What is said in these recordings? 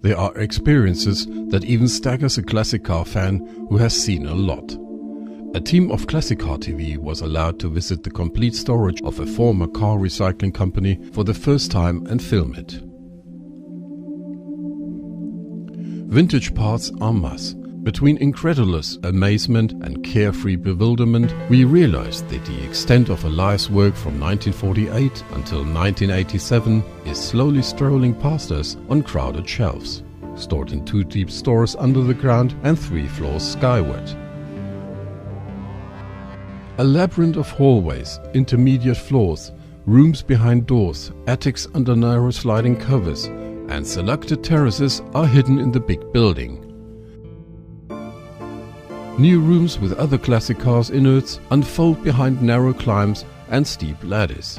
There are experiences that even staggers a classic car fan who has seen a lot. A team of Classic Car TV was allowed to visit the complete storage of a former car recycling company for the first time and film it. Vintage parts en masse. Between incredulous amazement and carefree bewilderment, we realized that the extent of a life's work from 1948 until 1987 is slowly strolling past us on crowded shelves, stored in 2 deep stores under the ground and 3 floors skyward. A labyrinth of hallways, intermediate floors, rooms behind doors, attics under narrow sliding covers, and selected terraces are hidden in the big building. New rooms with other classic cars innards unfold behind narrow climbs and steep ladders.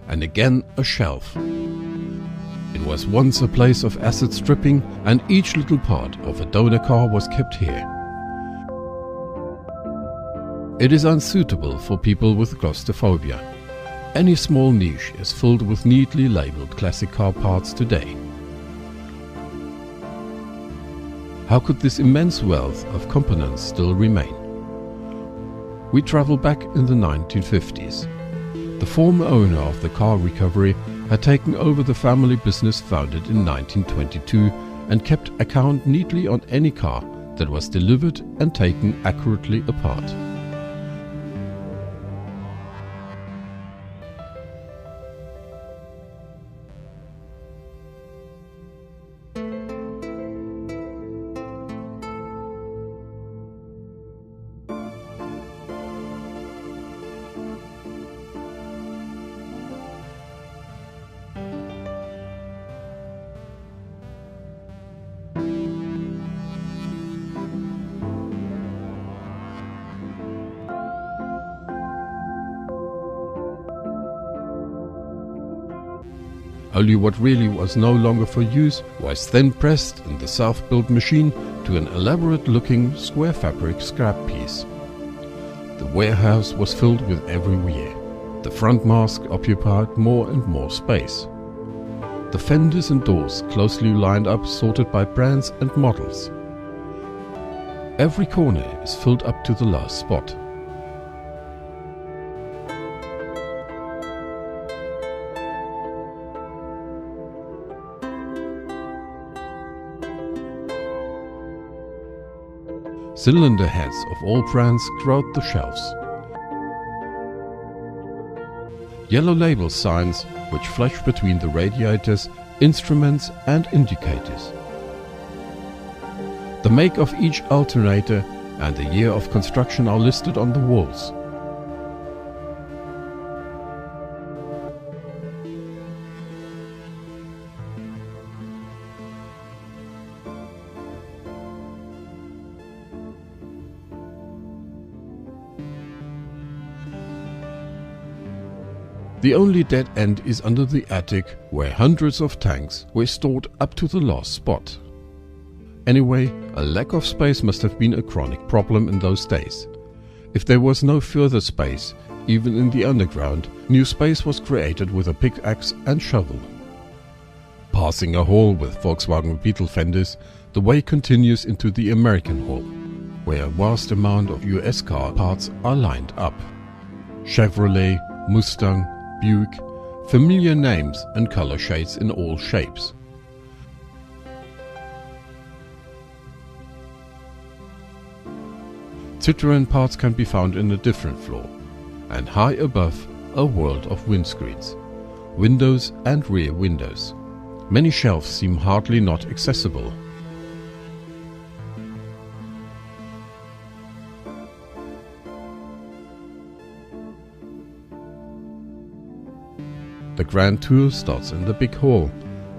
And again a shelf. It was once a place of asset stripping, and each little part of a donor car was kept here. It is unsuitable for people with claustrophobia. Any small niche is filled with neatly labeled classic car parts today. How could this immense wealth of components still remain? We travel back in the 1950s. The former owner of the car recovery had taken over the family business founded in 1922 and kept account neatly on any car that was delivered and taken accurately apart. Only what really was no longer for use was then pressed in the self-built machine to an elaborate-looking square fabric scrap piece. The warehouse was filled with every wear. The front mask occupied more and more space. The fenders and doors closely lined up, sorted by brands and models. Every corner is filled up to the last spot. Cylinder heads of all brands crowd the shelves. Yellow label signs which flash between the radiators, instruments and indicators. The make of each alternator and the year of construction are listed on the walls. The only dead end is under the attic, where hundreds of tanks were stored up to the last spot. Anyway, a lack of space must have been a chronic problem in those days. If there was no further space, even in the underground, new space was created with a pickaxe and shovel. Passing a hall with Volkswagen Beetle fenders, the way continues into the American hall, where a vast amount of US car parts are lined up. Chevrolet, Mustang, Buick, familiar names and color shades in all shapes. Citroën parts can be found in a different floor, and high above a world of windscreens, windows and rear windows. Many shelves seem hardly not accessible. The grand tour starts in the big hall,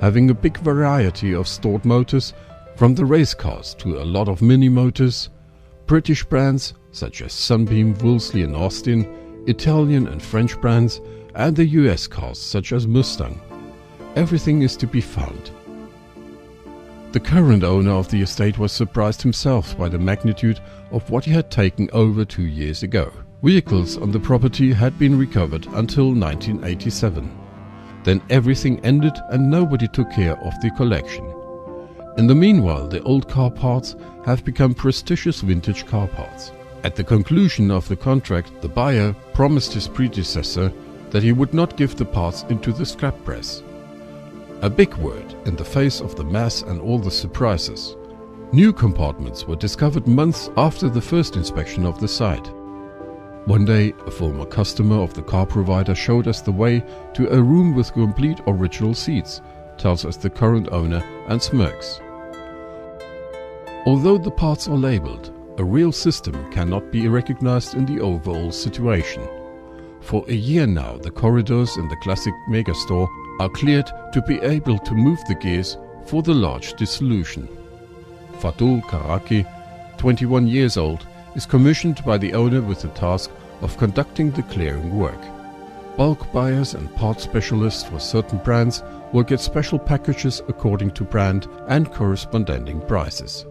having a big variety of stored motors, from the race cars to a lot of mini motors, British brands such as Sunbeam, Wolseley and Austin, Italian and French brands, and the US cars such as Mustang. Everything is to be found. The current owner of the estate was surprised himself by the magnitude of what he had taken over 2 years ago. Vehicles on the property had been recovered until 1987. Then everything ended and nobody took care of the collection. In the meanwhile, the old car parts have become prestigious vintage car parts. At the conclusion of the contract, the buyer promised his predecessor that he would not give the parts into the scrap press. A big word in the face of the mass and all the surprises. New compartments were discovered months after the first inspection of the site. One day, a former customer of the car provider showed us the way to a room with complete original seats, tells us the current owner, and smirks. Although the parts are labeled, a real system cannot be recognized in the overall situation. For a year now, the corridors in the Classic Megastore are cleared to be able to move the gears for the large dissolution. Fatul Karaki, 21 years old, is commissioned by the owner with the task of conducting the clearing work. Bulk buyers and part specialists for certain brands will get special packages according to brand and corresponding prices.